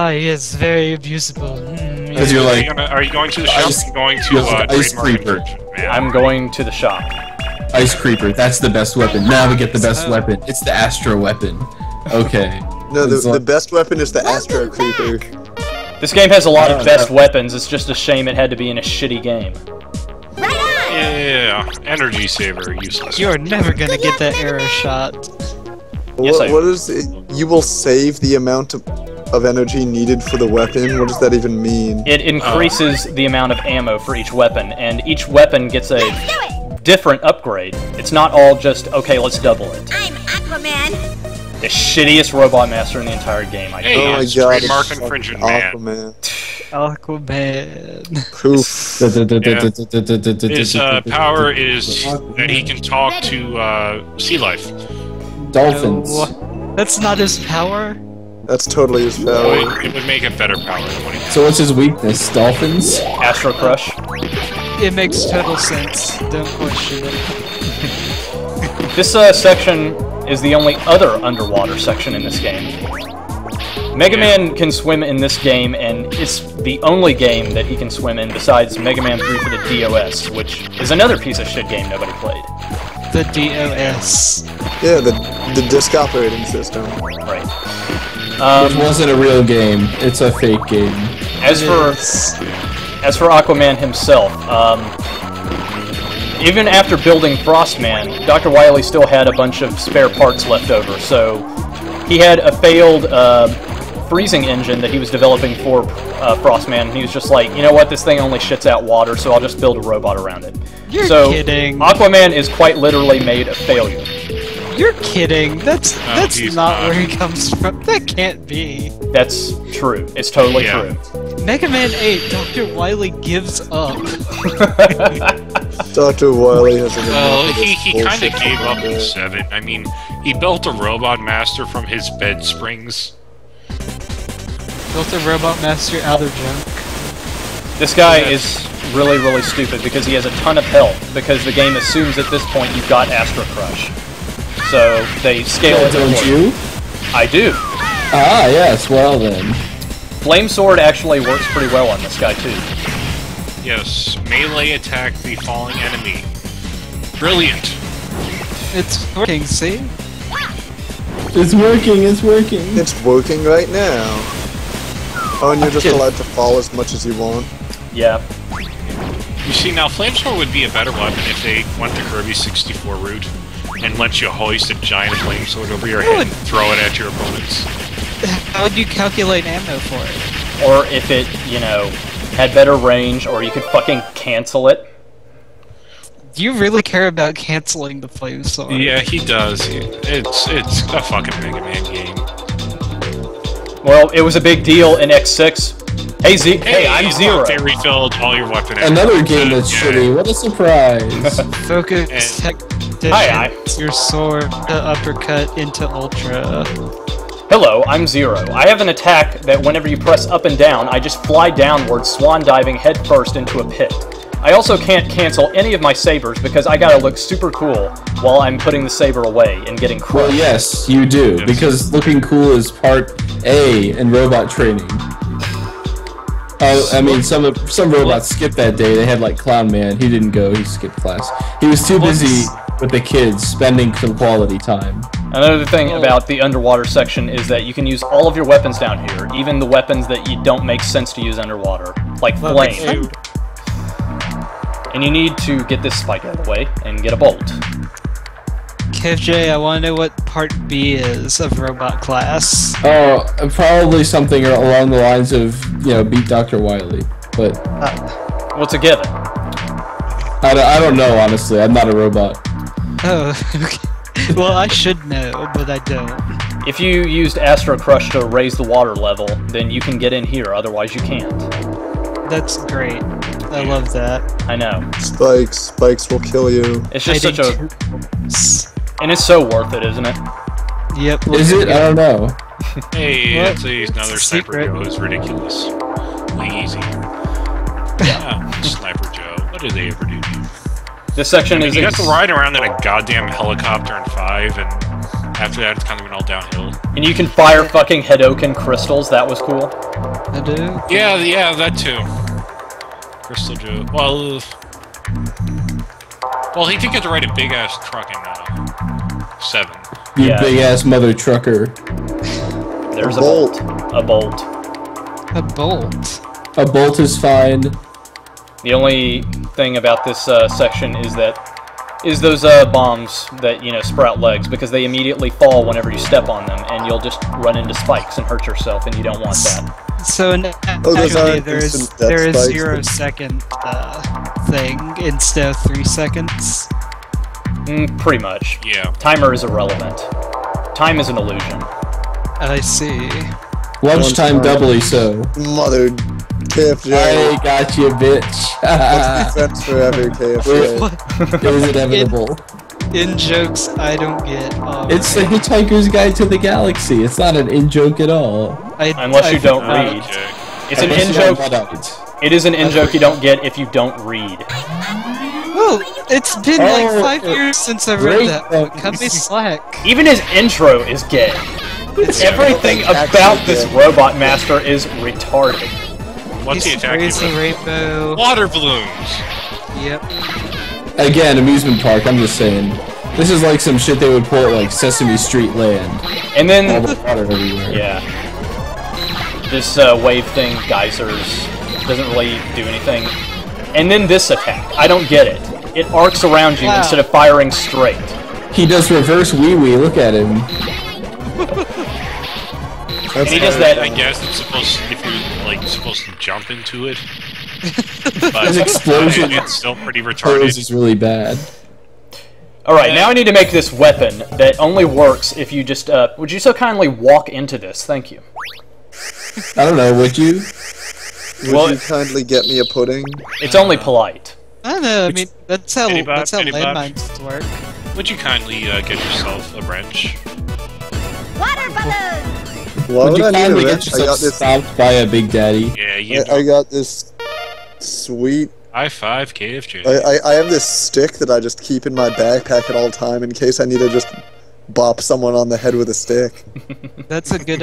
Ah, he is very abusable. Because you're like, are you going to the shop? I'm going to Ice trademark Creeper. infringement, man. I'm going to the shop. Ice Creeper, that's the best weapon. Now we get the best weapon. It's the Astro weapon. Okay. No, the best weapon is the Astro Creeper. This game has a lot of best weapons, it's just a shame it had to be in a shitty game. Yeah, energy saver, useless. You are never gonna get that arrow shot. Yes, What is it? You will save the amount of energy needed for the weapon? What does that even mean? It increases the amount of ammo for each weapon, and each weapon gets a different upgrade. It's not all just, okay, let's double it. I'm Aquaman. The shittiest robot master in the entire game, I Hey, think. Oh my it's god, trademark it's infringement, fucking man. Aquaman. Poof. His power is that he can talk to sea life. Dolphins. No, that's not his power. That's totally his power. It would make it better power than what he So what's his weakness? Dolphins? Astro Crush. It makes total sense. Don't question it. This section is the only other underwater section in this game. Megaman can swim in this game, and it's the only game that he can swim in besides Mega Man 3 for the DOS, which is another piece of shit game nobody played. The DOS. Yeah, the disc operating system. Right. Which wasn't a real game. It's a fake game. As for Aquaman himself, even after building Frostman, Dr. Wily still had a bunch of spare parts left over, so he had a failed freezing engine that he was developing for Frostman, and he was just like, you know what, this thing only shits out water, so I'll just build a robot around it. You're so, kidding. Aquaman is quite literally made a failure. You're kidding. That's he's not not. where he comes from. That can't be. That's true. It's totally true. Mega Man 8, Dr. Wily gives up. Dr. Wily has a Well, he kind of gave up in 7. I mean, he built a robot master from his bed springs. Built a robot master out of junk. This guy is really, really stupid because he has a ton of health, because the game assumes at this point you've got Astro Crush. So they scale it. Don't you? I do. Ah, yes, well then. Flame Sword actually works pretty well on this guy too. Yes, melee attack the falling enemy. Brilliant. It's working, see? It's working, it's working. It's working right now. Oh, and you're just allowed to fall as much as you want. Yeah. You see, now Flamesword would be a better weapon if they went the Kirby 64 route and let you hoist a giant flamesword over your head and throw it at your opponents. How would you calculate ammo for it? Or if it, you know, had better range, or you could fucking cancel it. Do you really care about canceling the flame sword? Yeah, he does. It's a fucking Mega Man game. Well, it was a big deal in X6. Hey, hey, I'm Zero. They refilled all your weapon ammo. Another game that's shitty. What a surprise. Focus tech. Hi. Your sword to uppercut into ultra. Hello, I'm Zero. I have an attack that whenever you press up and down, I just fly downward, swan diving headfirst into a pit. I also can't cancel any of my sabers because I gotta look super cool while I'm putting the saber away and getting crushed. Well, yes, you do, because looking cool is part A in robot training. I mean, some robots skipped that day. They had like Clown Man. He didn't go. He skipped class. He was too busy with the kids, spending some quality time. Another thing about the underwater section is that you can use all of your weapons down here, even the weapons that you don't make sense to use underwater, like flame. And you need to get this spike out of the way and get a bolt. KJ, I want to know what part B is of robot class. Oh, probably something along the lines of, you know, beat Dr. Wily. But What's a given? I don't know, honestly. I'm not a robot. Oh, okay. Well, I should know, but I don't. If you used Astro Crush to raise the water level, then you can get in here, otherwise you can't. That's great. I love that. I know. Spikes will kill you. It's just such a... And it's so worth it, isn't it? Yep. Is it? I don't know. Hey, What? that's another Sniper Secret. Joe is ridiculous. Lazy. Yeah, Sniper Joe. What did they ever do to you? This section I mean, is... you got to ride around in a goddamn helicopter in 5, and After that, it's kind of been all downhill. And you can fire fucking Hadoken crystals. That was cool. I do. Yeah, that too. Crystal Joe. Well, he did get to ride a big ass truck in 7. You Yeah. big ass mother trucker. There's A a bolt. bolt. A bolt. A bolt. A bolt is fine. The only thing about this section is those bombs that, you know, sprout legs, because they immediately fall whenever you step on them, and you'll just run into spikes and hurt yourself, and you don't want that. So those actually, aren't there is instant death 0 spikes. second thing instead of 3 seconds. Pretty much. Yeah. Timer is irrelevant. Time is an illusion. I see. Lunchtime doubly so. Mother KFJ. I got you, bitch. What's defense forever, KFJ? It was inevitable. In jokes I don't get. It's the Hitchhiker's Guide to the Galaxy. It's not an in-joke at all. Unless you don't forgot. read. Okay. It's an Unless you don't in-joke. read it. It is an in-joke you don't get if you don't read. Well, it's been like Oh, 5 years since I great read that book. Cut me slack. Even his intro is gay. Everything about this robot master is retarded. What's he He's attacking raising with? rainbow. Water balloons! Yep. Again, amusement park, I'm just saying. This is like some shit they would pull at like Sesame Street Land. And All then, the water everywhere. yeah. This wave thing, geysers, doesn't really do anything. And then this attack. I don't get it. It arcs around you Wow. instead of firing straight. He does reverse wee-wee, look at him. And he does that. I guess it's supposed if you're like supposed to jump into it. But His explosion it's still pretty pose retarded. is really bad. Alright, now I need to make this weapon that only works if you just, would you so kindly walk into this? Thank you. I don't know, would you? Would Well, you kindly get me a pudding? It's only polite. I don't know. I mean, that's how Any Bob, any Bob? landmines work. Would you kindly get yourself a wrench? Water balloon! Why Would would you I need a kindly get wrench? I yourself got this. stopped by a Big Daddy? Yeah, you. I got this sweet. High five, KFJ. I have this stick that I just keep in my backpack at all time in case I need to just bop someone on the head with a stick. That's a good